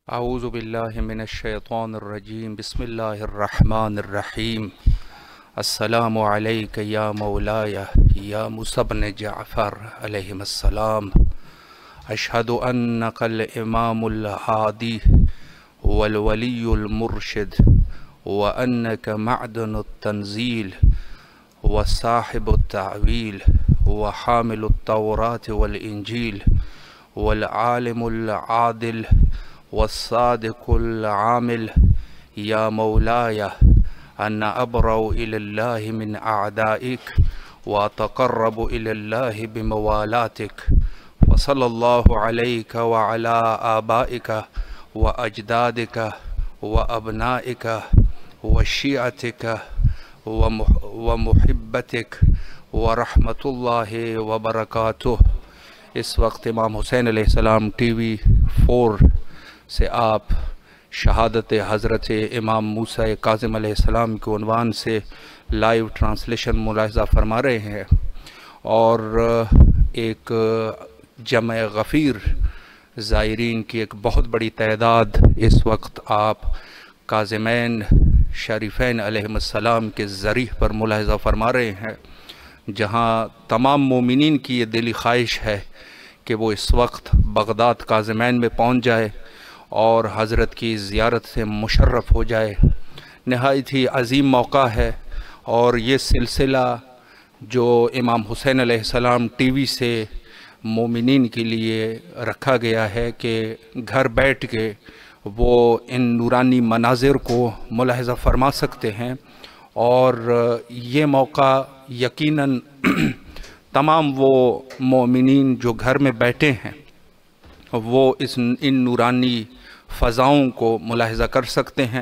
اعوذ باللہ من الشیطان الرجیم بسم اللہ الرحمن الرحیم السلام علیک یا مولایا یا موسیٰ بن جعفر علیہم السلام اشہد انک الامام الہادی والولی المرشد وانک معدن التنزیل وصاحب التعویل وحامل التوراة والانجیل والعالم العادل والصادق العامل یا مولایا انا ابرأ الى اللہ من اعدائک واتقرب الى اللہ بموالاتک وصلی اللہ علیک وعلی آبائک واجدادک وابنائک وشیعتک ومحبتک ورحمت اللہ وبرکاتہ۔ اس وقت امام حسین علیہ السلام ٹی وی 4 سے آپ شہادت حضرت امام موسیٰ کاظم علیہ السلام کے عنوان سے لائیو ٹرانسلیشن ملاحظہ فرما رہے ہیں، اور ایک جمع غفیر زائرین کی ایک بہت بڑی تعداد اس وقت آپ کاظمین شریفین علیہ السلام کے ذریعہ پر ملاحظہ فرما رہے ہیں، جہاں تمام مومنین کی یہ دلی خواہش ہے کہ وہ اس وقت بغداد کاظمین میں پہنچ جائے اور حضرت کی زیارت سے مشرف ہو جائے۔ نہایت ہی عظیم موقع ہے، اور یہ سلسلہ جو امام حسین علیہ السلام ٹی وی سے مومنین کے لیے رکھا گیا ہے کہ گھر بیٹھ کے وہ ان نورانی مناظر کو ملاحظہ فرما سکتے ہیں، اور یہ موقع یقیناً تمام وہ مومنین جو گھر میں بیٹھے ہیں وہ ان نورانی فضاؤں کو ملاحظہ کر سکتے ہیں،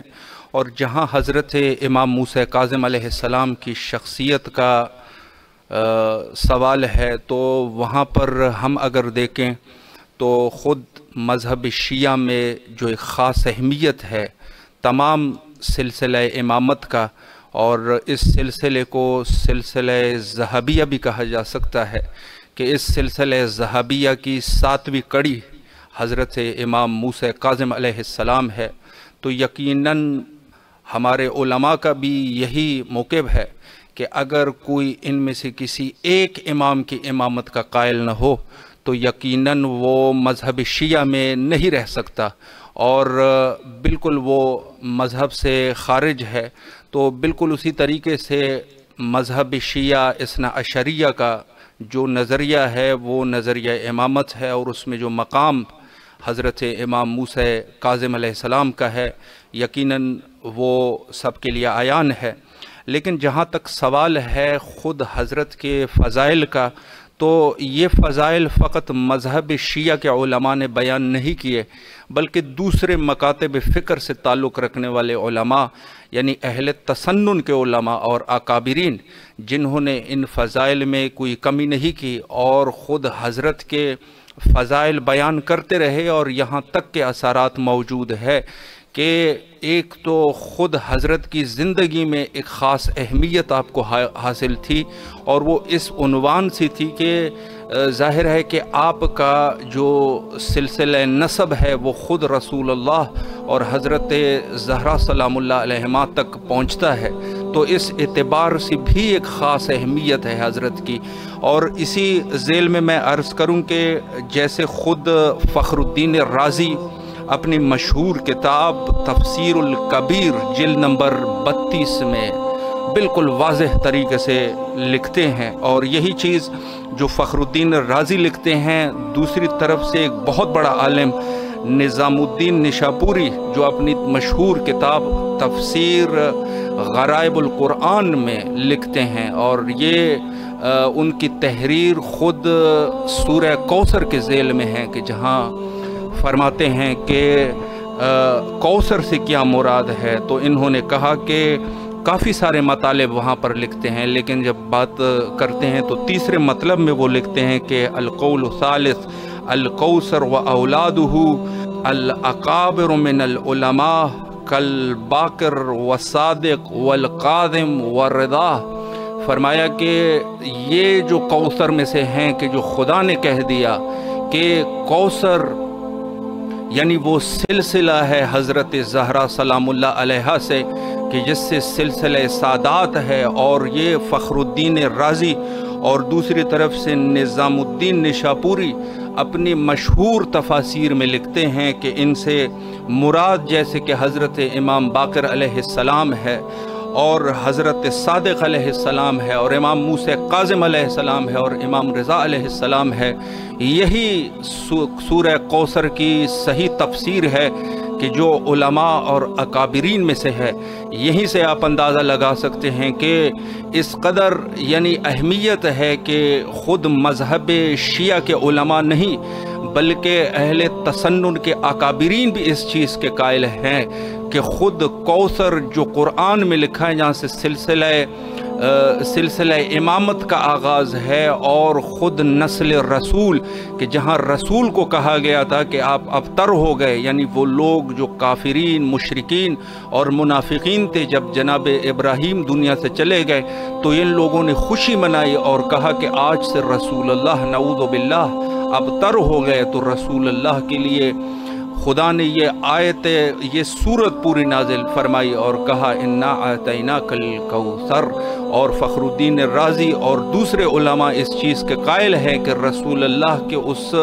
اور جہاں حضرت امام موسیٰ کاظم علیہ السلام کی شخصیت کا سوال ہے تو وہاں پر ہم اگر دیکھیں تو خود مذہب شیعہ میں جو ایک خاص اہمیت ہے تمام سلسلہ امامت کا، اور اس سلسلے کو سلسلہ ذہبیہ بھی کہا جا سکتا ہے کہ اس سلسلہ ذہبیہ کی 7ویں کڑی حضرت امام موسیٰ کاظم علیہ السلام ہے، تو یقیناً ہمارے علماء کا بھی یہی موقف ہے کہ اگر کوئی ان میں سے کسی ایک امام کی امامت کا قائل نہ ہو تو یقیناً وہ مذہب شیعہ میں نہیں رہ سکتا، اور بالکل وہ مذہب سے خارج ہے۔ تو بالکل اسی طریقے سے مذہب شیعہ اثنا عشریہ کا جو نظریہ ہے وہ نظریہ امامت ہے، اور اس میں جو مقام حضرت امام موسیٰ کاظم علیہ السلام کا ہے یقیناً وہ سب کے لیے عیان ہے۔ لیکن جہاں تک سوال ہے خود حضرت کے فضائل کا، تو یہ فضائل فقط مذہب شیعہ کے علماء نے بیان نہیں کیے، بلکہ دوسرے مکاتب فکر سے تعلق رکھنے والے علماء یعنی اہل تسنن کے علماء اور اکابرین، جنہوں نے ان فضائل میں کوئی کمی نہیں کی اور خود حضرت کے فضائل بیان کرتے رہے، اور یہاں تک کے اثرات موجود ہے کہ ایک تو خود حضرت کی زندگی میں ایک خاص اہمیت آپ کو حاصل تھی، اور وہ اس عنوان سے تھی کہ ظاہر ہے کہ آپ کا جو سلسلہ نسب ہے وہ خود رسول اللہ اور حضرت زہرا سلام اللہ علیہما تک پہنچتا ہے، تو اس اعتبار سے بھی ایک خاص اہمیت ہے حضرت کی۔ اور اسی ذیل میں عرض کروں کہ جیسے خود فخر الدین رازی اپنی مشہور کتاب تفسیر الکبیر جلد نمبر 32 میں بالکل واضح طریقے سے لکھتے ہیں، اور یہی چیز جو فخر الدین رازی لکھتے ہیں دوسری طرف سے ایک بہت بڑا عالم نظام الدین نشاپوری جو اپنی مشہور کتاب تفسیر غرائب القرآن میں لکھتے ہیں، اور یہ ان کی تحریر خود سورہ کوثر کے ذیل میں ہے کہ جہاں فرماتے ہیں کہ کوثر سے کیا مراد ہے، تو انہوں نے کہا کہ کافی سارے مطالب وہاں پر لکھتے ہیں، لیکن جب بات کرتے ہیں تو تیسرے مطلب میں وہ لکھتے ہیں کہ القول الثالث الکوثر و اولادہ الاکابر من العلماء کالباقر والصادق والقادم والرضا۔ فرمایا کہ یہ جو کوثر میں سے ہیں کہ جو خدا نے کہہ دیا کہ کوثر یعنی وہ سلسلہ ہے حضرت زہرا سلام اللہ علیہا سے کہ جس سے سلسلہ سادات ہے، اور یہ فخر الدین رازی اور دوسری طرف سے نظام الدین نشاپوری اپنی مشہور تفاسیر میں لکھتے ہیں کہ ان سے مراد جیسے کہ حضرت امام باقر علیہ السلام ہے، اور حضرت صادق علیہ السلام ہے، اور امام موسیٰ کاظم علیہ السلام ہے، اور امام رضا علیہ السلام ہے، یہی سورہ کوثر کی صحیح تفسیر ہے کہ جو علماء اور اکابرین میں سے ہے۔ یہیں سے آپ اندازہ لگا سکتے ہیں کہ اس قدر یعنی اہمیت ہے کہ خود مذہب شیعہ کے علماء نہیں بلکہ اہل تسنن کے اکابرین بھی اس چیز کے قائل ہیں کہ خود کوثر جو قرآن میں لکھا ہے، جہاں سے سلسلہ امامت کا آغاز ہے، اور خود نسل رسول کہ جہاں رسول کو کہا گیا تھا کہ آپ ابتر ہو گئے، یعنی وہ لوگ جو کافرین، مشرکین اور منافقین تھے، جب جناب ابراہیم دنیا سے چلے گئے تو ان لوگوں نے خوشی منائی اور کہا کہ آج سے رسول اللہ نعوذ باللہ ابتر ہو گئے۔ تو رسول اللہ کے لیے خدا نے یہ سورت پوری نازل فرمائی اور کہا انا اعطیناک الکوثر، اور فخر الدین رازی اور دوسرے علماء اس چیز کے قائل ہیں کہ رسول اللہ کے اس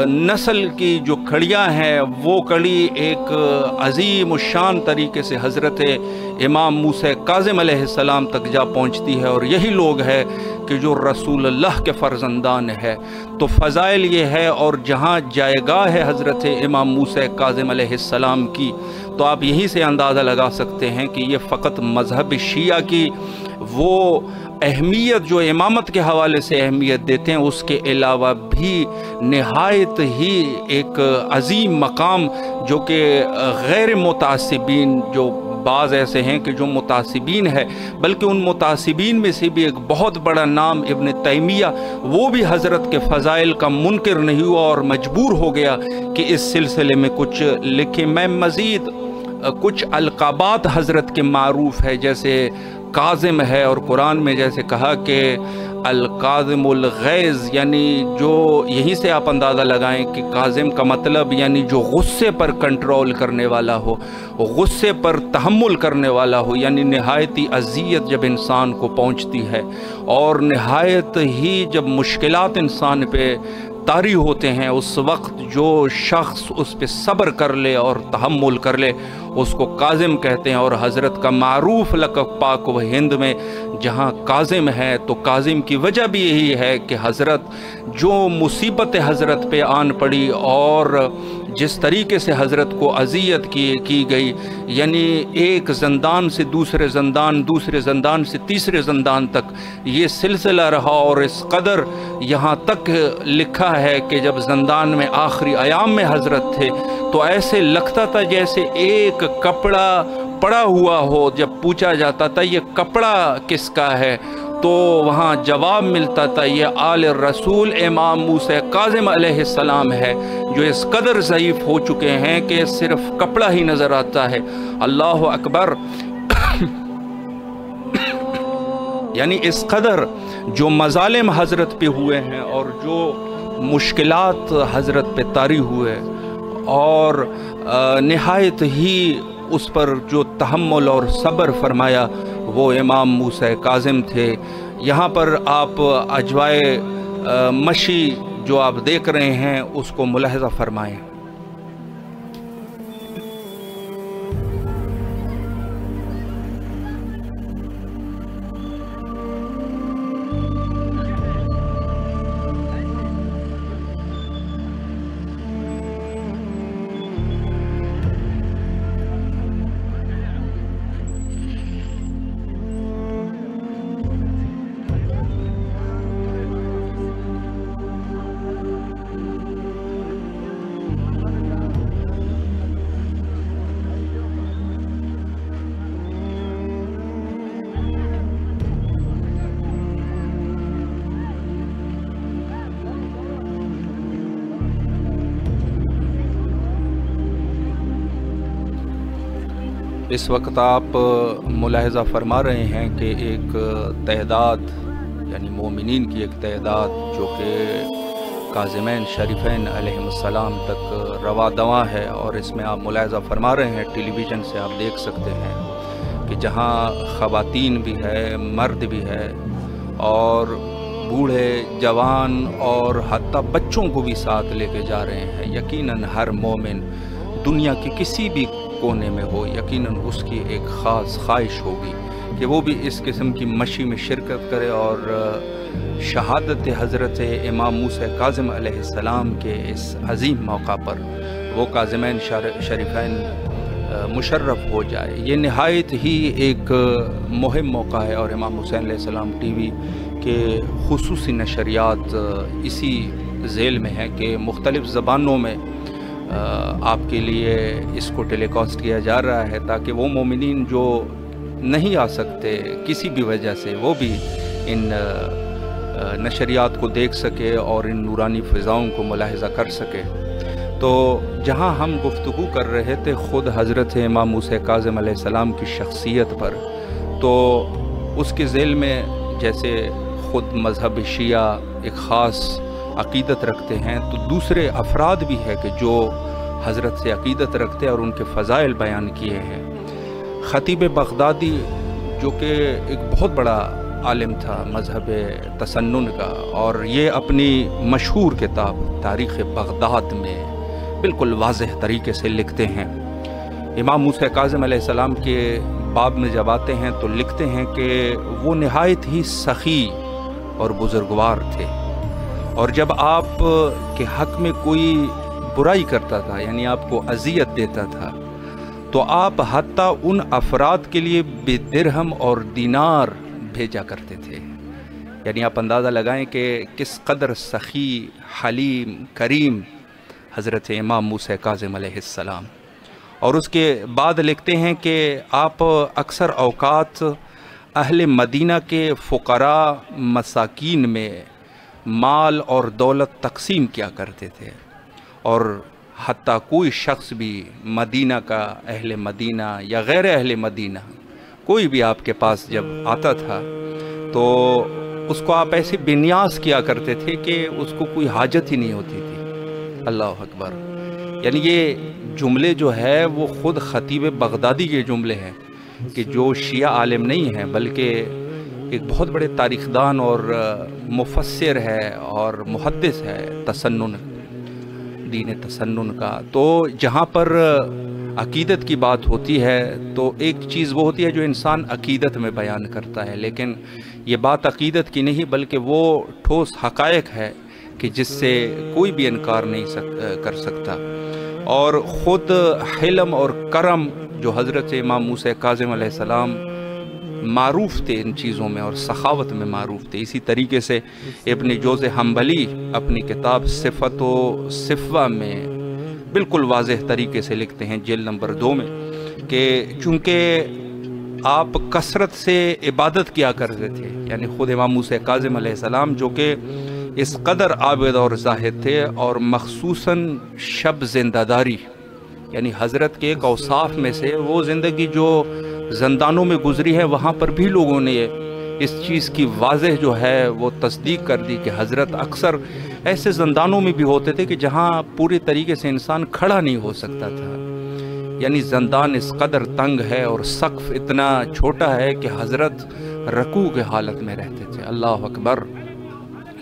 نسل کی جو کڑیاں ہیں وہ کڑی ایک عظیم الشان طریقے سے حضرت امام موسیٰ کاظم علیہ السلام تک جا پہنچتی ہے، اور یہی لوگ ہے کہ جو رسول اللہ کے فرزندان ہے۔ تو فضائل یہ ہے، اور جہاں جائیگاہ ہے حضرت امام موسیٰ کاظم علیہ السلام کی، تو آپ یہیں سے اندازہ لگا سکتے ہیں کہ یہ فقط مذہب شیعہ کی وہ اہمیت جو امامت کے حوالے سے اہمیت دیتے ہیں، اس کے علاوہ بھی نہایت ہی ایک عظیم مقام جو کہ غیر متعصبین، جو بعض ایسے ہیں کہ جو متعصبین ہے، بلکہ ان متعصبین میں سے بھی ایک بہت بڑا نام ابن تیمیہ، وہ بھی حضرت کے فضائل کا منکر نہیں ہوا اور مجبور ہو گیا کہ اس سلسلے میں کچھ لکھے۔ میں مزید کچھ القابات حضرت کے معروف ہے، جیسے کاظم ہے، اور قرآن میں جیسے کہا کہ القاظم الغیظ، یعنی جو یہیں سے آپ اندازہ لگائیں کہ کاظم کا مطلب یعنی جو غصے پر کنٹرول کرنے والا ہو، غصے پر تحمل کرنے والا ہو، یعنی نہایت ہی اذیت جب انسان کو پہنچتی ہے اور نہایت ہی جب مشکلات انسان پہ طاری ہوتے ہیں، اس وقت جو شخص اس پہ صبر کر لے اور تحمل کر لے اس کو کاظم کہتے ہیں۔ اور حضرت کا معروف لقب پاک و ہند میں جہاں کاظم ہے، تو کاظم کی وجہ بھی یہی ہے کہ حضرت جو مصیبت حضرت پہ آن پڑی اور جس طریقے سے حضرت کو اذیت کی گئی، یعنی ایک زندان سے دوسرے زندان، دوسرے زندان سے تیسرے زندان تک یہ سلسلہ رہا، اور اس قدر یہاں تک لکھا ہے کہ جب زندان میں آخری ایام میں حضرت تھے تو ایسے لگتا تھا جیسے ایک کپڑا پڑا ہوا ہو۔ جب پوچھا جاتا تھا یہ کپڑا کس کا ہے تو وہاں جواب ملتا تھا یہ آل رسول امام موسیٰ کاظم علیہ السلام ہے، جو اس قدر ضعیف ہو چکے ہیں کہ صرف کپڑا ہی نظر آتا ہے۔ اللہ اکبر۔ یعنی اس قدر جو مظالم حضرت پہ ہوئے ہیں اور جو مشکلات حضرت پہ طاری ہوئے، اور نہایت ہی اس پر جو تحمل اور صبر فرمایا وہ امام موسیٰ کاظم تھے۔ یہاں پر آپ اجوائے مشی جو آپ دیکھ رہے ہیں اس کو ملاحظہ فرمائیں۔ اس وقت آپ ملاحظہ فرما رہے ہیں کہ ایک تعداد یعنی مومنین کی ایک تعداد جو کہ کاظمین شریفین علیہم السلام تک روا دواں ہے، اور اس میں آپ ملاحظہ فرما رہے ہیں، ٹیلی ویژن سے آپ دیکھ سکتے ہیں کہ جہاں خواتین بھی ہے، مرد بھی ہے، اور بوڑھے، جوان اور حتیٰ بچوں کو بھی ساتھ لے کے جا رہے ہیں۔ یقیناً ہر مومن دنیا کے کسی بھی کونے میں ہو، یقیناً اس کی ایک خاص خواہش ہوگی کہ وہ بھی اس قسم کی مشی میں شرکت کرے اور شہادت حضرت امام موسیٰ کاظم علیہ السلام کے اس عظیم موقع پر وہ کاظمین شریفین مشرف ہو جائے۔ یہ نہایت ہی ایک مہم موقع ہے، اور امام حسین علیہ السلام ٹی وی کے خصوصی نشریات اسی ذیل میں ہیں کہ مختلف زبانوں میں آپ کے لیے اس کو ٹیلی کاسٹ کیا جا رہا ہے، تاکہ وہ مومنین جو نہیں آ سکتے کسی بھی وجہ سے، وہ بھی ان نشریات کو دیکھ سکے اور ان نورانی فضاؤں کو ملاحظہ کر سکے۔ تو جہاں ہم گفتگو کر رہے تھے خود حضرت امام موسیٰ کاظم علیہ السلام کی شخصیت پر، تو اس کے ذیل میں جیسے خود مذہب شیعہ ایک خاص عقیدت رکھتے ہیں، تو دوسرے افراد بھی ہے کہ جو حضرت سے عقیدت رکھتے ہیں اور ان کے فضائل بیان کیے ہیں۔ خطیب بغدادی جو کہ ایک بہت بڑا عالم تھا مذہب تسنن کا، اور یہ اپنی مشہور کتاب تاریخ بغداد میں بالکل واضح طریقے سے لکھتے ہیں۔ امام موسیٰ کاظم علیہ السلام کے باب میں جب آتے ہیں تو لکھتے ہیں کہ وہ نہایت ہی سخی اور بزرگوار تھے، اور جب آپ کے حق میں کوئی برائی کرتا تھا، یعنی آپ کو اذیت دیتا تھا، تو آپ حتیٰ ان افراد کے لیے بے درہم اور دینار بھیجا کرتے تھے۔ یعنی آپ اندازہ لگائیں کہ کس قدر سخی، حلیم، کریم حضرت امام موسیٰ کاظم علیہ السلام۔ اور اس کے بعد لکھتے ہیں کہ آپ اکثر اوقات اہل مدینہ کے فقراء مساکین میں مال اور دولت تقسیم کیا کرتے تھے، اور حتیٰ کوئی شخص بھی مدینہ کا، اہل مدینہ یا غیر اہل مدینہ، کوئی بھی آپ کے پاس جب آتا تھا تو اس کو آپ ایسے بے نیاز کیا کرتے تھے کہ اس کو کوئی حاجت ہی نہیں ہوتی تھی۔ اللہ اکبر! یعنی یہ جملے جو ہے وہ خود خطیب بغدادی کے جملے ہیں، کہ جو شیعہ عالم نہیں ہیں بلکہ ایک بہت بڑے تاریخ دان اور مفسر ہے اور محدث ہے تسنن، دین تسنن کا۔ تو جہاں پر عقیدت کی بات ہوتی ہے تو ایک چیز وہ ہوتی ہے جو انسان عقیدت میں بیان کرتا ہے، لیکن یہ بات عقیدت کی نہیں بلکہ وہ ٹھوس حقائق ہے کہ جس سے کوئی بھی انکار نہیں کر سکتا۔ اور خود حلم اور کرم جو حضرت امام موسیٰ کاظم علیہ السلام معروف تھے ان چیزوں میں، اور سخاوت میں معروف تھے۔ اسی طریقے سے ابن جوز حنبلی اپنی کتاب صفت و صفوہ میں بالکل واضح طریقے سے لکھتے ہیں، جلد نمبر 2 میں، کہ چونکہ آپ کثرت سے عبادت کیا کرتے تھے، یعنی خود امام موسیٰ کاظم علیہ السلام جو کہ اس قدر عابد اور زاہد تھے، اور مخصوصاً شب زندہ داری، یعنی حضرت کے ایک اوصاف میں سے وہ زندگی جو زندانوں میں گزری ہے، وہاں پر بھی لوگوں نے اس چیز کی واضح جو ہے وہ تصدیق کر دی کہ حضرت اکثر ایسے زندانوں میں بھی ہوتے تھے کہ جہاں پوری طریقے سے انسان کھڑا نہیں ہو سکتا تھا، یعنی زندان اس قدر تنگ ہے اور سقف اتنا چھوٹا ہے کہ حضرت رکوع کے حالت میں رہتے تھے۔ اللہ اکبر!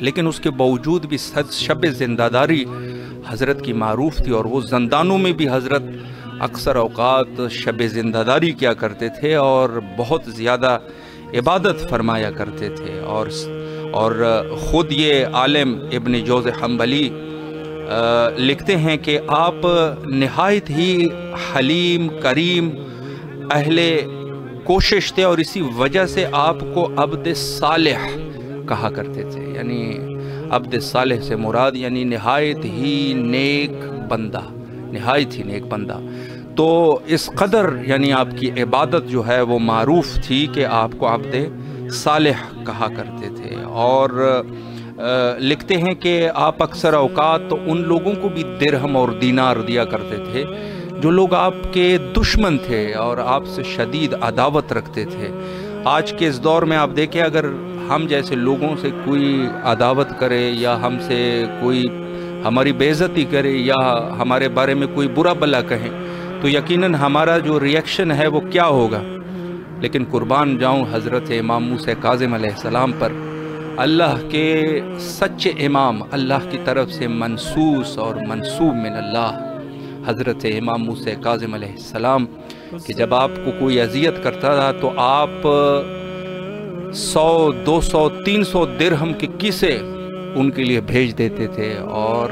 لیکن اس کے باوجود بھی شب زندہ داری حضرت کی معروف تھی، اور وہ زندانوں میں بھی حضرت اکثر اوقات شب زندہ داری کیا کرتے تھے اور بہت زیادہ عبادت فرمایا کرتے تھے۔ اور خود یہ عالم ابن جوز حنبلی لکھتے ہیں کہ آپ نہایت ہی حلیم، کریم، اہل کوشش تھے، اور اسی وجہ سے آپ کو عبد صالح کہا کرتے تھے۔ یعنی عبد صالح سے مراد یعنی نہایت ہی نیک بندہ، نہایت ہی نیک بندہ۔ تو اس قدر یعنی آپ کی عبادت جو ہے وہ معروف تھی کہ آپ کو عبد صالح کہا کرتے تھے۔ اور لکھتے ہیں کہ آپ اکثر اوقات ان لوگوں کو بھی درہم اور دینار دیا کرتے تھے جو لوگ آپ کے دشمن تھے اور آپ سے شدید عداوت رکھتے تھے۔ آج کے اس دور میں آپ دیکھیں، اگر ہم جیسے لوگوں سے کوئی عداوت کرے یا ہم سے کوئی ہماری بے عزتی کرے یا ہمارے بارے میں کوئی برا بلا کہیں تو یقیناً ہمارا جو ریئیکشن ہے وہ کیا ہوگا. لیکن قربان جاؤں حضرت امام موسیٰ کاظم علیہ السلام پر، اللہ کے سچے امام، اللہ کی طرف سے منصوص اور منسوب من اللہ حضرت امام موسیٰ کاظم علیہ السلام، کہ جب آپ کو کوئی اذیت کرتا تھا تو آپ 100 200 300 درہم کے کیسے ان کے لیے بھیج دیتے تھے اور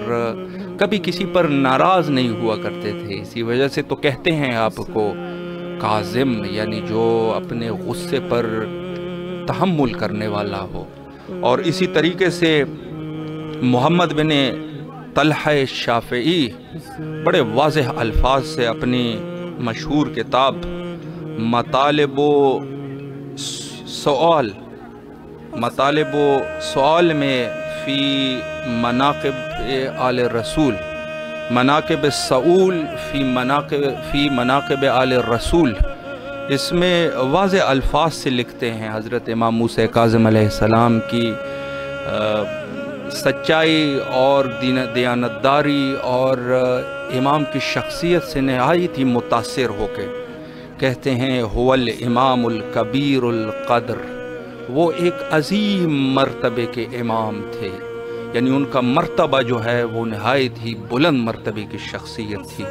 کبھی کسی پر ناراض نہیں ہوا کرتے تھے. اسی وجہ سے تو کہتے ہیں آپ کو کاظم، یعنی جو اپنے غصے پر تحمل کرنے والا ہو. اور اسی طریقے سے محمد بن طلحہ شافعی بڑے واضح الفاظ سے اپنی مشہور کتاب مطالب و سؤال میں فی مناقب آل رسول، مناقب السؤول فی مناقب آل رسول، اس میں واضح الفاظ سے لکھتے ہیں حضرت امام موسیٰ کاظم علیہ السلام کی سچائی اور دیانتداری اور امام کی شخصیت سے نہایت ہی متاثر ہو کے کہتے ہیں هو الامام الکبیر القدر، وہ ایک عظیم مرتبے کے امام تھے، یعنی ان کا مرتبہ جو ہے وہ نہایت ہی بلند مرتبے کی شخصیت تھی.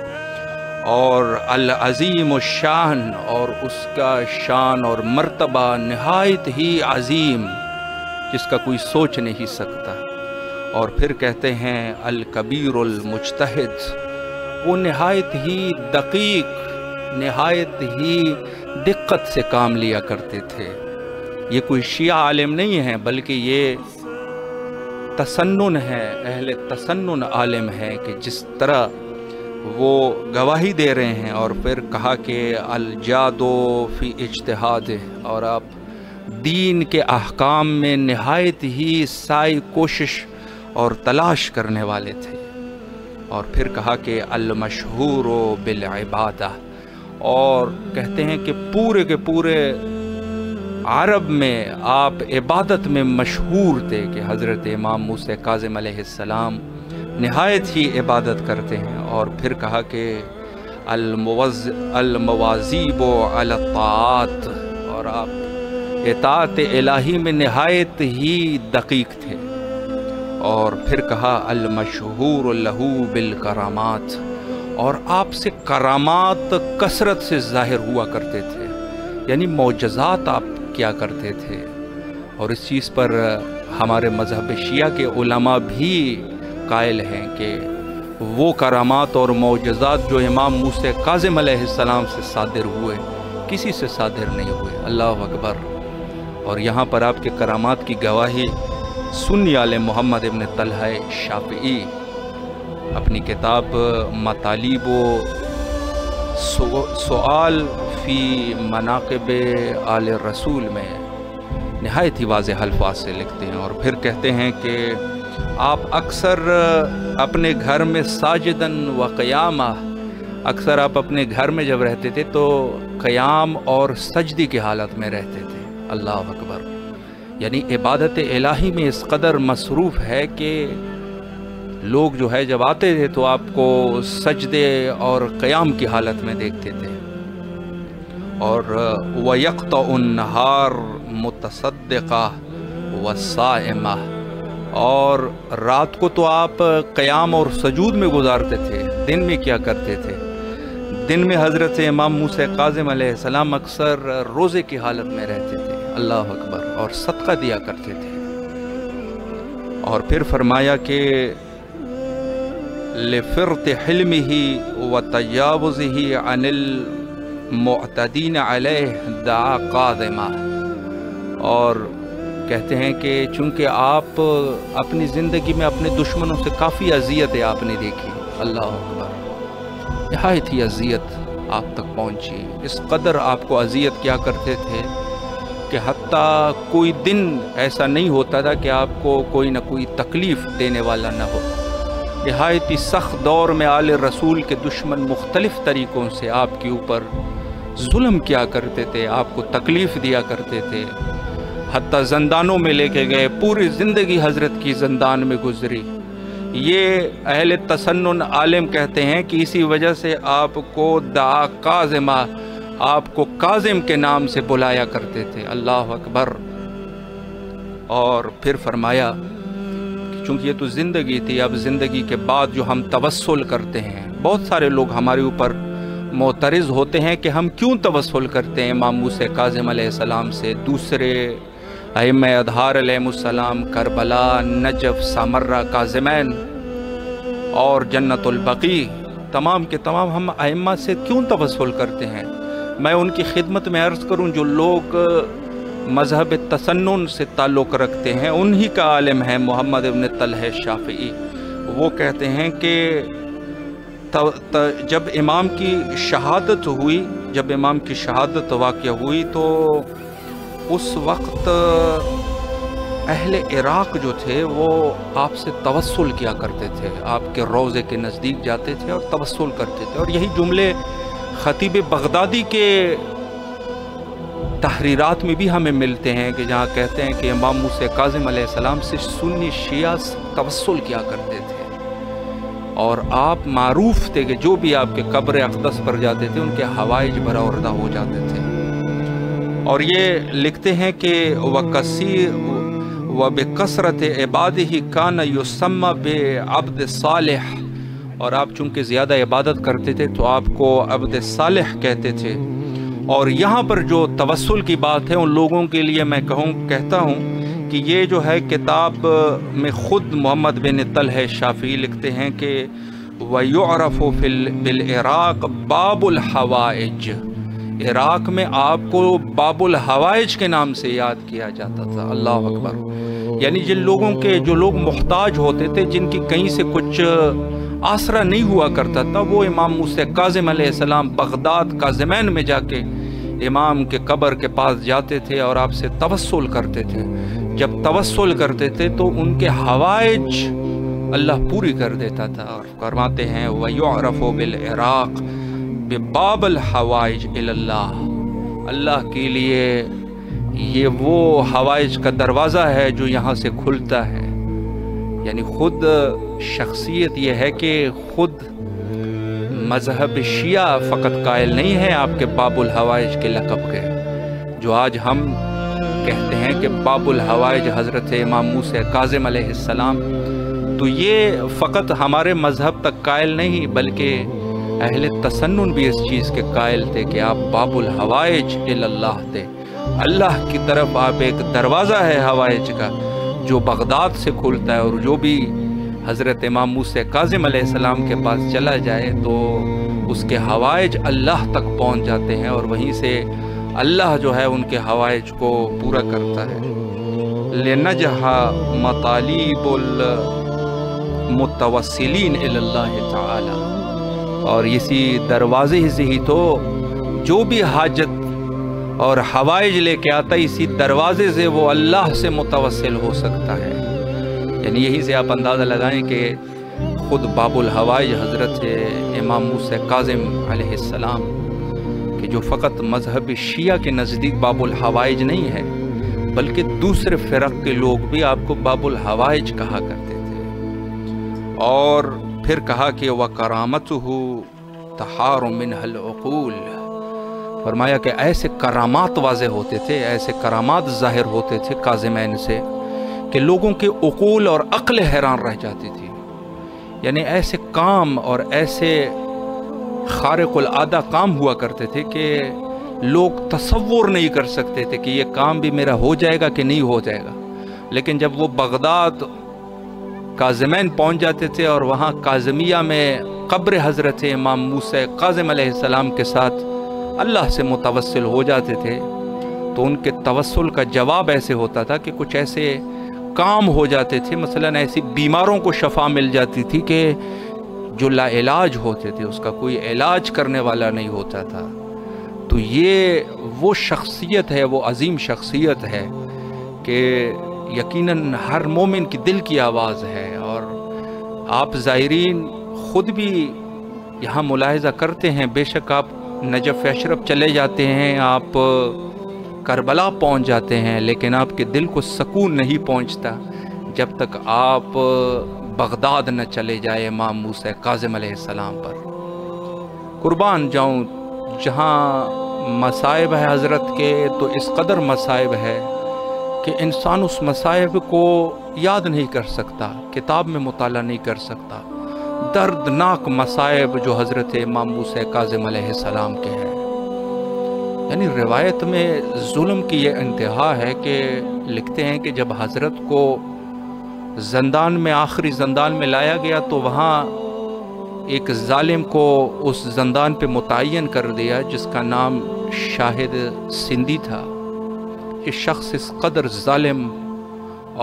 اور العظیم الشان، اور اس کا شان اور مرتبہ نہایت ہی عظیم جس کا کوئی سوچ نہیں سکتا. اور پھر کہتے ہیں الکبیر المجتہد، وہ نہایت ہی دقیق، نہایت ہی دقت سے کام لیا کرتے تھے. یہ کوئی شیعہ عالم نہیں ہے بلکہ یہ تسنن ہے، اہل تسنن عالم ہے کہ جس طرح وہ گواہی دے رہے ہیں. اور پھر کہا کہ الجادو فی اجتہاد، اور آپ دین کے احکام میں نہایت ہی سعی، کوشش اور تلاش کرنے والے تھے. اور پھر کہا کہ المشہور بالعبادہ، اور کہتے ہیں کہ پورے کے پورے عرب میں آپ عبادت میں مشہور تھے کہ حضرت امام موسیٰ کاظم علیہ السلام نہایت ہی عبادت کرتے ہیں. اور پھر کہا کہ المواظیب علی الطاعات، اور آپ اطاعت الہی میں نہایت ہی دقیق تھے. اور پھر کہا المشہور لہو بالکرامات، اور آپ سے کرامات کثرت سے ظاہر ہوا کرتے تھے، یعنی معجزات آپ کیا کرتے تھے. اور اس چیز پر ہمارے مذہب شیعہ کے علماء بھی قائل ہیں کہ وہ کرامات اور معجزات جو امام موسیٰ کاظم علیہ السلام سے صادر ہوئے کسی سے صادر نہیں ہوئے. اللہ اکبر. اور یہاں پر آپ کے کرامات کی گواہی سنی آل محمد ابن طلحہ شافعی اپنی کتاب مطالب و سؤال فی مناقب آل رسول میں نہایت ہی واضح الفاظ سے لکھتے ہیں. اور پھر کہتے ہیں کہ آپ اکثر اپنے گھر میں ساجدن و قیامہ، اکثر آپ اپنے گھر میں جب رہتے تھے تو قیام اور سجدی کی حالت میں رہتے تھے. اللہ اکبر. یعنی عبادت الہی میں اس قدر مصروف ہے کہ لوگ جو ہے جب آتے تھے تو آپ کو سجدے اور قیام کی حالت میں دیکھتے تھے. اور وَيَقْطَعُ النَّهَارِ مُتَصَدِّقَةً وَصَائِمَةً، اور رات کو تو آپ قیام اور سجود میں گزارتے تھے. دن میں کیا کرتے تھے؟ دن میں حضرت امام موسیٰ کاظم علیہ السلام اکثر روزے کی حالت میں رہتے تھے. اللہ اکبر. اور صدقہ دیا کرتے تھے. اور پھر فرمایا کہ لفرط حلمه وتجاوزه عن المعتدین علیہ دعا قادمہ، اور کہتے ہیں کہ چونکہ آپ اپنی زندگی میں اپنے دشمنوں سے کافی اذیتیں آپ نے دیکھی. اللہ اکبر. نہایت ہی اذیت آپ تک پہنچی. اس قدر آپ کو اذیت کیا کرتے تھے کہ حتیٰ کوئی دن ایسا نہیں ہوتا تھا کہ آپ کو کوئی نہ کوئی تکلیف دینے والا نہ ہو. نہایت ہی سخت دور میں آل رسول کے دشمن مختلف طریقوں سے آپ کے اوپر ظلم کیا کرتے تھے، آپ کو تکلیف دیا کرتے تھے، حتیٰ زندانوں میں لے کے گئے. پوری زندگی حضرت کی زندان میں گزری. یہ اہل تسنن عالم کہتے ہیں کہ اسی وجہ سے آپ کو دعا کاظمہ، آپ کو کاظم کے نام سے بلایا کرتے تھے۔ اللہ اکبر۔ اور پھر فرمایا کہ چونکہ یہ تو زندگی تھی، اب زندگی کے بعد جو ہم توسل کرتے ہیں، بہت سارے لوگ ہمارے اوپر معترض ہوتے ہیں کہ ہم کیوں توسل کرتے ہیں امام موسیٰ کاظم علیہ السلام سے، دوسرے ائمہ اطہار علیہ السلام، کربلا، نجف، سامرہ، کاظمین اور جنت البقیع، تمام کے تمام ہم ائمہ سے کیوں توسل کرتے ہیں؟ میں ان کی خدمت میں عرض کروں، جو لوگ مذہب تسنن سے تعلق رکھتے ہیں، انہی کا عالم ہے محمد ابن طلحہ شافعی۔ وہ کہتے ہیں کہ جب امام کی شہادت ہوئی، جب امام کی شہادت واقع ہوئی تو اس وقت اہل عراق جو تھے وہ آپ سے توسل کیا کرتے تھے، آپ کے روضے کے نزدیک جاتے تھے اور توسل کرتے تھے۔ اور یہی جملے خطیب بغدادی کے تحریرات میں بھی ہمیں ملتے ہیں کہ جہاں کہتے ہیں کہ امام موسیٰ کاظم علیہ السلام سے سنی شیعہ توسل کیا کرتے تھے، اور آپ معروف تھے کہ جو بھی آپ کے قبر اقدس پر جاتے تھے ان کے حوائج برآوردہ ہو جاتے تھے۔ اور یہ لکھتے ہیں کہ وَبِكَثْرَةِ عِبَادِهِ كَانَ يُسَمَّى بِعَبْدِ صالح، اور آپ چونکہ زیادہ عبادت کرتے تھے تو آپ کو عبد صالح کہتے تھے۔ اور یہاں پر جو توسل کی بات ہے، ان لوگوں کے لیے میں کہتا ہوں کہ یہ جو ہے کتاب میں خود محمد بن طلحہ شافعی لکھتے ہیں کہ وَيُعْرَفُ بِالْعِرَاقِ باب الحوائج، عراق میں آپ کو باب الحوائج کے نام سے یاد کیا جاتا تھا۔ اللہ اکبر۔ یعنی جن لوگوں کے جو لوگ محتاج ہوتے تھے، جن کی کہیں سے کچھ آسرا نہیں ہوا کرتا تھا، وہ امام موسیٰ کاظم علیہ السلام بغداد کاظمین میں جا کے امام کے قبر کے پاس جاتے تھے اور آپ سے توسل کرتے تھے۔ جب توسل کرتے تھے تو ان کے حوائج اللہ پوری کر دیتا تھا، اور فرماتے ہیں وَيُعْرَفُ بِالْعِرَاقِ بِبَابِ الْحَوَائِجِ إِلَى اللَّهِ، اللہ کے لیے یہ وہ حوائج کا دروازہ ہے جو یہاں سے کھلتا ہے۔ یعنی خود شخصیت یہ ہے کہ خود مذہب شیعہ فقط قائل نہیں ہے آپ کے باب الحوائج کے لقب کے، جو آج ہم کہتے ہیں کہ باب الحوائج حضرت امام موسیٰ کاظم علیہ السلام، تو یہ فقط ہمارے مذہب تک قائل نہیں بلکہ اہل تسنن بھی اس چیز کے قائل تھے کہ آپ باب الحوائج الی اللہ تھے، اللہ کی طرف آپ ایک دروازہ ہے حوائج کا جو بغداد سے کھلتا ہے، اور جو بھی حضرت امام موسیٰ کاظم علیہ السلام کے پاس چلا جائے تو اس کے حوائج اللہ تک پہنچ جاتے ہیں، اور وہیں سے اللہ جو ہے ان کے حوائج کو پورا کرتا ہے۔ لِنَجْحَ مَطَالِبُ الْمُتَوَسِّلِينَ إِلَى اللَّهِ تَعَالَى، اور اسی دروازے سے ہی تو جو بھی حاجت اور حوائج لے کے آتا ہے، اسی دروازے سے وہ اللہ سے متوسل ہو سکتا ہے۔ یعنی یہی سے آپ اندازہ لگائیں کہ خود باب الحوائج حضرت امام موسیٰ کاظم علیہ السلام کہ جو فقط مذہب شیعہ کے نزدیک باب الحوائج نہیں ہے بلکہ دوسرے فرق کے لوگ بھی آپ کو باب الحوائج کہا کرتے تھے۔ اور پھر کہا کہ وَكَرَامَتُهُ تَحَارُ مِنْهَا الْعُقُولِ، فرمایا کہ ایسے کرامات واضح ہوتے تھے، ایسے کرامات ظاہر ہوتے تھے کاظمین سے کہ لوگوں کے عقول اور عقل حیران رہ جاتی تھی۔ یعنی ایسے کام اور ایسے خارق العادہ کام ہوا کرتے تھے کہ لوگ تصور نہیں کر سکتے تھے کہ یہ کام بھی میرا ہو جائے گا کہ نہیں ہو جائے گا۔ لیکن جب وہ بغداد کاظمین پہنچ جاتے تھے اور وہاں کاظمیہ میں قبر حضرت امام موسیٰ کاظم علیہ السلام کے ساتھ اللہ سے متوسل ہو جاتے تھے تو ان کے توسل کا جواب ایسے ہوتا تھا کہ کچھ ایسے کام ہو جاتے تھے، مثلا ایسی بیماروں کو شفا مل جاتی تھی کہ جو لا علاج ہوتے تھے، اس کا کوئی علاج کرنے والا نہیں ہوتا تھا۔ تو یہ وہ شخصیت ہے، وہ عظیم شخصیت ہے کہ یقیناً ہر مومن کی دل کی آواز ہے، اور آپ زائرین خود بھی یہاں ملاحظہ کرتے ہیں، بے شک آپ نجف اشرف چلے جاتے ہیں، آپ کربلا پہنچ جاتے ہیں، لیکن آپ کے دل کو سکون نہیں پہنچتا جب تک آپ بغداد نہ چلے جائے امام موسیٰ کاظم علیہ السلام پر۔ قربان جاؤں، جہاں مصائب ہے حضرت کے تو اس قدر مصائب ہے کہ انسان اس مصائب کو یاد نہیں کر سکتا، کتاب میں مطالعہ نہیں کر سکتا۔ دردناک مصائب جو حضرت امام موسیٰ کاظم علیہ السلام کے ہیں، یعنی روایت میں ظلم کی یہ انتہا ہے کہ لکھتے ہیں کہ جب حضرت کو زندان میں، آخری زندان میں لایا گیا تو وہاں ایک ظالم کو اس زندان پہ متعین کر دیا جس کا نام شاہد سندھی تھا۔ یہ شخص اس قدر ظالم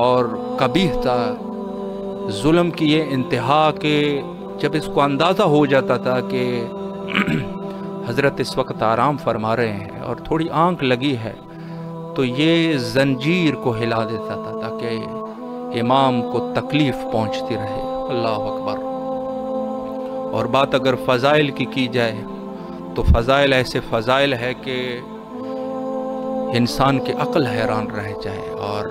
اور قبیح تھا، ظلم کی یہ انتہا کہ جب اس کو اندازہ ہو جاتا تھا کہ حضرت اس وقت آرام فرما رہے ہیں اور تھوڑی آنکھ لگی ہے تو یہ زنجیر کو ہلا دیتا تھا تاکہ امام کو تکلیف پہنچتی رہے۔ اللہ اکبر۔ اور بات اگر فضائل کی جائے تو فضائل ایسے فضائل ہے کہ انسان کی عقل حیران رہ جائے۔ اور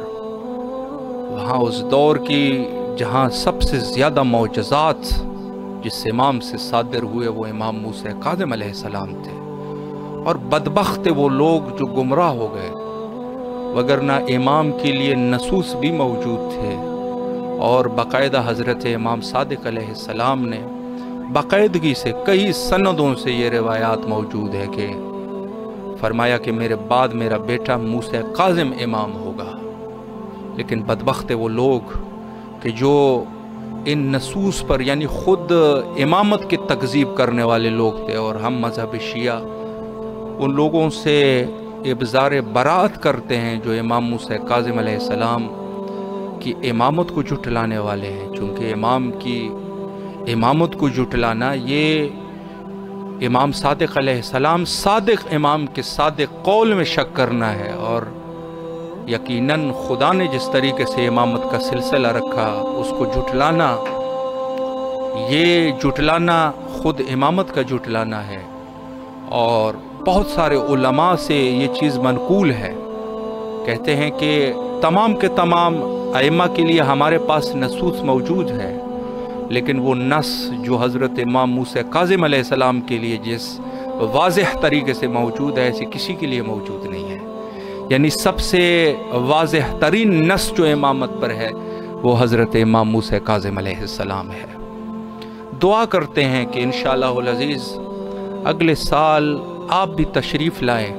وہاں اس دور کی جہاں سب سے زیادہ معجزات جس امام سے صادر ہوئے وہ امام موسیٰ کاظم علیہ السلام تھے، اور بدبخت وہ لوگ جو گمراہ ہو گئے، وگرنہ امام کے لیے نصوص بھی موجود تھے۔ اور باقاعدہ حضرت امام صادق علیہ السلام نے باقاعدگی سے کئی سندوں سے یہ روایات موجود ہے کہ فرمایا کہ میرے بعد میرا بیٹا موسیٰ کاظم امام ہوگا۔ لیکن بدبخت وہ لوگ کہ جو ان نصوص پر، یعنی خود امامت کی تکذیب کرنے والے لوگ تھے، اور ہم مذہب شیعہ ان لوگوں سے ابزار برات کرتے ہیں جو امام موسیٰ کاظم علیہ السلام کی امامت کو جھٹلانے والے ہیں، چونکہ امام کی امامت کو جھٹلانا یہ امام صادق علیہ السلام، صادق امام کے صادق قول میں شک کرنا ہے۔ اور یقیناً خدا نے جس طریقے سے امامت کا سلسلہ رکھا اس کو جھٹلانا، یہ جھٹلانا خود امامت کا جھٹلانا ہے۔ اور بہت سارے علماء سے یہ چیز منقول ہے، کہتے ہیں کہ تمام کے تمام ائمہ کے لیے ہمارے پاس نصوص موجود ہے، لیکن وہ نص جو حضرت امام موسیٰ کاظم علیہ السلام کے لیے جس واضح طریقے سے موجود ہے ایسے کسی کے لیے موجود نہیں ہے۔ یعنی سب سے واضح ترین نص جو امامت پر ہے وہ حضرت امام موسیٰ کاظم علیہ السلام ہے۔ دعا کرتے ہیں کہ انشاءاللہ العزیز اگلے سال آپ بھی تشریف لائیں۔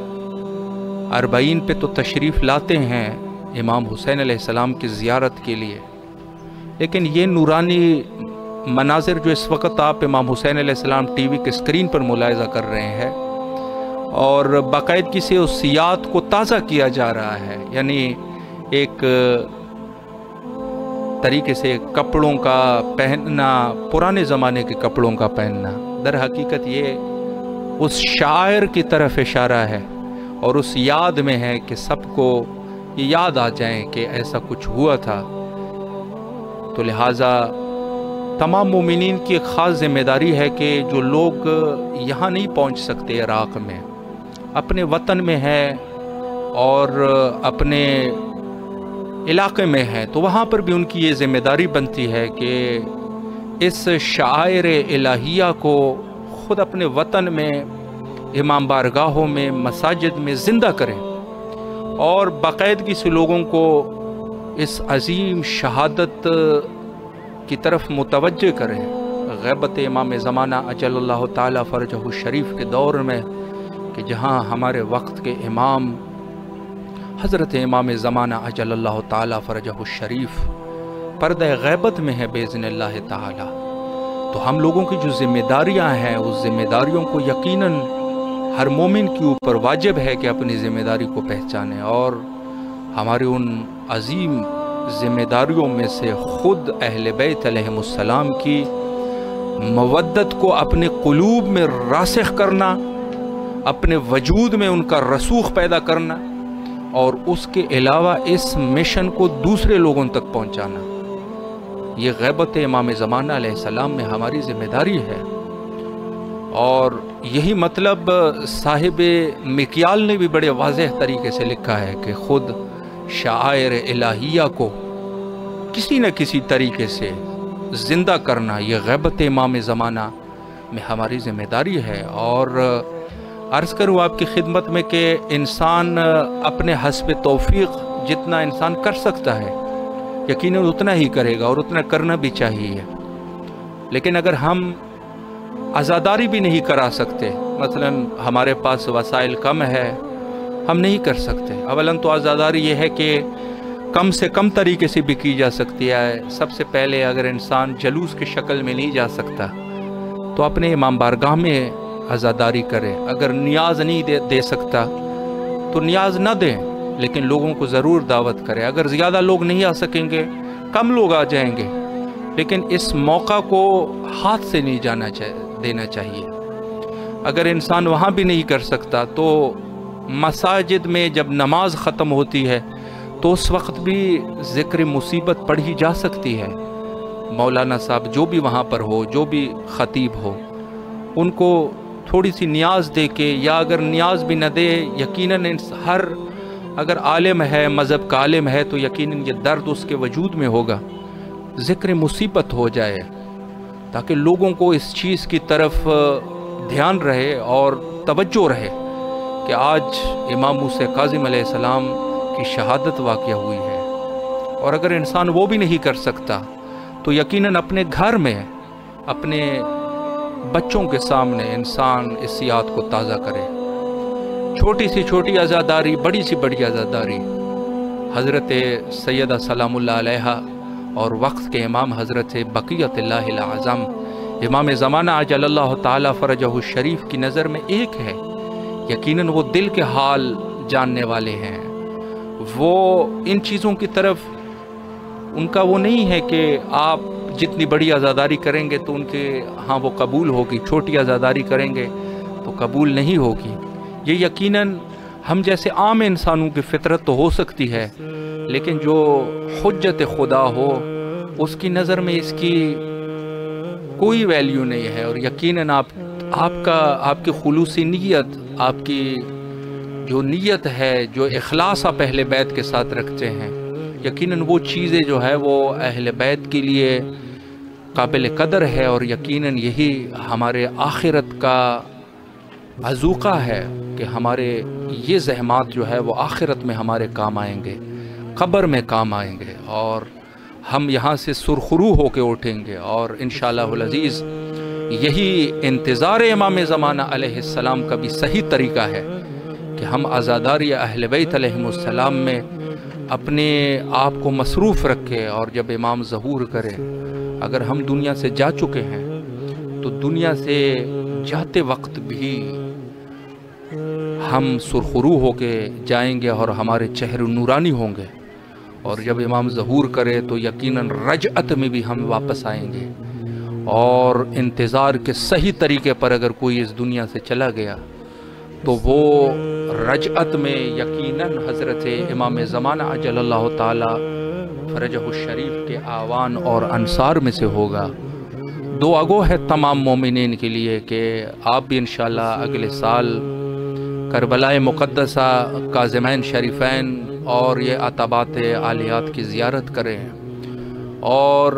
40 پہ تو تشریف لاتے ہیں امام حسین علیہ السلام کی زیارت کے لیے، لیکن یہ نورانی مناظر جو اس وقت آپ امام حسین علیہ السلام ٹی وی کے اسکرین پر ملاحظہ کر رہے ہیں اور باقاعدگی سے اس یاد کو تازہ کیا جا رہا ہے، یعنی ایک طریقے سے کپڑوں کا پہننا، پرانے زمانے کے کپڑوں کا پہننا، در حقیقت یہ اس شاعر کی طرف اشارہ ہے اور اس یاد میں ہے کہ سب کو یہ یاد آ جائیں کہ ایسا کچھ ہوا تھا۔ تو لہٰذا تمام مومنین کی ایک خاص ذمہ داری ہے کہ جو لوگ یہاں نہیں پہنچ سکتے عراق میں، اپنے وطن میں ہے اور اپنے علاقے میں ہے، تو وہاں پر بھی ان کی یہ ذمہ داری بنتی ہے کہ اس شعائر الہیہ کو خود اپنے وطن میں، امام بارگاہوں میں، مساجد میں زندہ کریں اور باقاعدگی سے لوگوں کو اس عظیم شہادت کی طرف متوجہ کریں۔ غیبت امام زمانہ اجل اللہ تعالیٰ فرجہ الشریف کے دور میں کہ جہاں ہمارے وقت کے امام حضرت امام زمانہ اجل اللہ تعالیٰ فرجہ الشریف پردہ غیبت میں ہے باذن اللہ تعالیٰ، تو ہم لوگوں کی جو ذمہ داریاں ہیں اس ذمہ داریوں کو یقیناً ہر مومن کے اوپر واجب ہے کہ اپنی ذمہ داری کو پہچانے، اور ہمارے ان عظیم ذمہ داریوں میں سے خود اہل بیت علیہم السلام کی مودت کو اپنے قلوب میں راسخ کرنا، اپنے وجود میں ان کا رسوخ پیدا کرنا، اور اس کے علاوہ اس مشن کو دوسرے لوگوں تک پہنچانا، یہ غیبت امام زمانہ علیہ السلام میں ہماری ذمہ داری ہے۔ اور یہی مطلب صاحب مکیال نے بھی بڑے واضح طریقے سے لکھا ہے کہ خود شعائر الہیہ کو کسی نہ کسی طریقے سے زندہ کرنا یہ غیبت امام زمانہ میں ہماری ذمہ داری ہے۔ اور عرض کروں آپ کی خدمت میں کہ انسان اپنے حسب توفیق جتنا انسان کر سکتا ہے یقیناً اتنا ہی کرے گا، اور اتنا کرنا بھی چاہیے۔ لیکن اگر ہم عزاداری بھی نہیں کرا سکتے، مثلا ہمارے پاس وسائل کم ہے، ہم نہیں کر سکتے۔ اولاً تو عزاداری یہ ہے کہ کم سے کم طریقے سے بھی کی جا سکتی ہے۔ سب سے پہلے اگر انسان جلوس کی شکل میں نہیں جا سکتا تو اپنے امام بارگاہ میں عزاداری کرے۔ اگر نیاز نہیں دے سکتا تو نیاز نہ دیں، لیکن لوگوں کو ضرور دعوت کرے۔ اگر زیادہ لوگ نہیں آ سکیں گے، کم لوگ آ جائیں گے، لیکن اس موقع کو ہاتھ سے نہیں دینا چاہیے۔ اگر انسان وہاں بھی نہیں کر سکتا تو مساجد میں جب نماز ختم ہوتی ہے تو اس وقت بھی ذکر مصیبت پڑھی جا سکتی ہے۔ مولانا صاحب جو بھی وہاں پر ہو، جو بھی خطیب ہو، ان کو تھوڑی سی نیاز دے کے، یا اگر نیاز بھی نہ دے، یقیناً اگر عالم ہے، مذہب کا عالم ہے، تو یقیناً یہ درد اس کے وجود میں ہوگا، ذکر مصیبت ہو جائے، تاکہ لوگوں کو اس چیز کی طرف دھیان رہے اور توجہ رہے کہ آج امام موسیٰ کاظم علیہ السلام کی شہادت واقع ہوئی ہے۔ اور اگر انسان وہ بھی نہیں کر سکتا تو یقیناً اپنے گھر میں اپنے بچوں کے سامنے انسان اس یاد کو تازہ کرے۔ چھوٹی سی چھوٹی عزاداری، بڑی سی بڑی عزاداری، حضرت سیدہ سلام اللہ علیہ اور وقت کے امام حضرت بقیت اللہ الاعظم امام زمانہ عجل اللہ تعالی فرجہ الشریف کی نظر میں ایک ہے۔ یقیناً وہ دل کے حال جاننے والے ہیں۔ وہ ان چیزوں کی طرف ان کا وہ نہیں ہے کہ آپ جتنی بڑی عزاداری کریں گے تو ان کے ہاں وہ قبول ہوگی، چھوٹی عزاداری کریں گے تو قبول نہیں ہوگی۔ یہ یقیناً ہم جیسے عام انسانوں کی فطرت تو ہو سکتی ہے، لیکن جو حجت خدا ہو اس کی نظر میں اس کی کوئی ویلیو نہیں ہے۔ اور یقیناً آپ کی خلوصی نیت، آپ کی جو نیت ہے، جو اخلاص آپ اہل بیت کے ساتھ رکھتے ہیں، یقیناً وہ چیزیں جو ہے وہ اہل بیت کے لیے قابل قدر ہے، اور یقیناً یہی ہمارے آخرت کا عزوقہ ہے کہ ہمارے یہ زحمات جو ہے وہ آخرت میں ہمارے کام آئیں گے، قبر میں کام آئیں گے، اور ہم یہاں سے سرخرو ہو کے اٹھیں گے۔ اور انشاءاللہ العزیز یہی انتظار امام زمانہ علیہ السلام کا بھی صحیح طریقہ ہے کہ ہم عزاداری اہل بیت علیہ السلام میں اپنے آپ کو مصروف رکھے، اور جب امام ظہور کرے، اگر ہم دنیا سے جا چکے ہیں تو دنیا سے جاتے وقت بھی ہم سرخرو ہو کے جائیں گے اور ہمارے چہرے نورانی ہوں گے، اور جب امام ظہور کرے تو یقیناً رجعت میں بھی ہم واپس آئیں گے۔ اور انتظار کے صحیح طریقے پر اگر کوئی اس دنیا سے چلا گیا تو وہ رجعت میں یقیناً حضرت امام زمانہ عجل اللہ تعالی فرجہ الشریف کے آوان اور انصار میں سے ہوگا۔ دعا گو ہے تمام مومنین کے لیے کہ آپ بھی انشاءاللہ اگلے سال کربلا مقدسہ، کاظمین شریفین اور یہ عتبات عالیات کی زیارت کریں، اور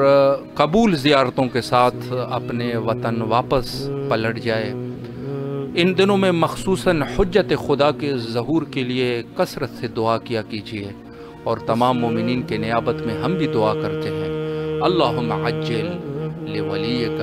قبول زیارتوں کے ساتھ اپنے وطن واپس پلٹ جائے۔ ان دنوں میں مخصوصاً حجت خدا کے ظہور کے لیے کثرت سے دعا کیا کیجیے، اور تمام مومنین کے نیابت میں ہم بھی دعا کرتے ہیں۔ اللہم عجل لولیک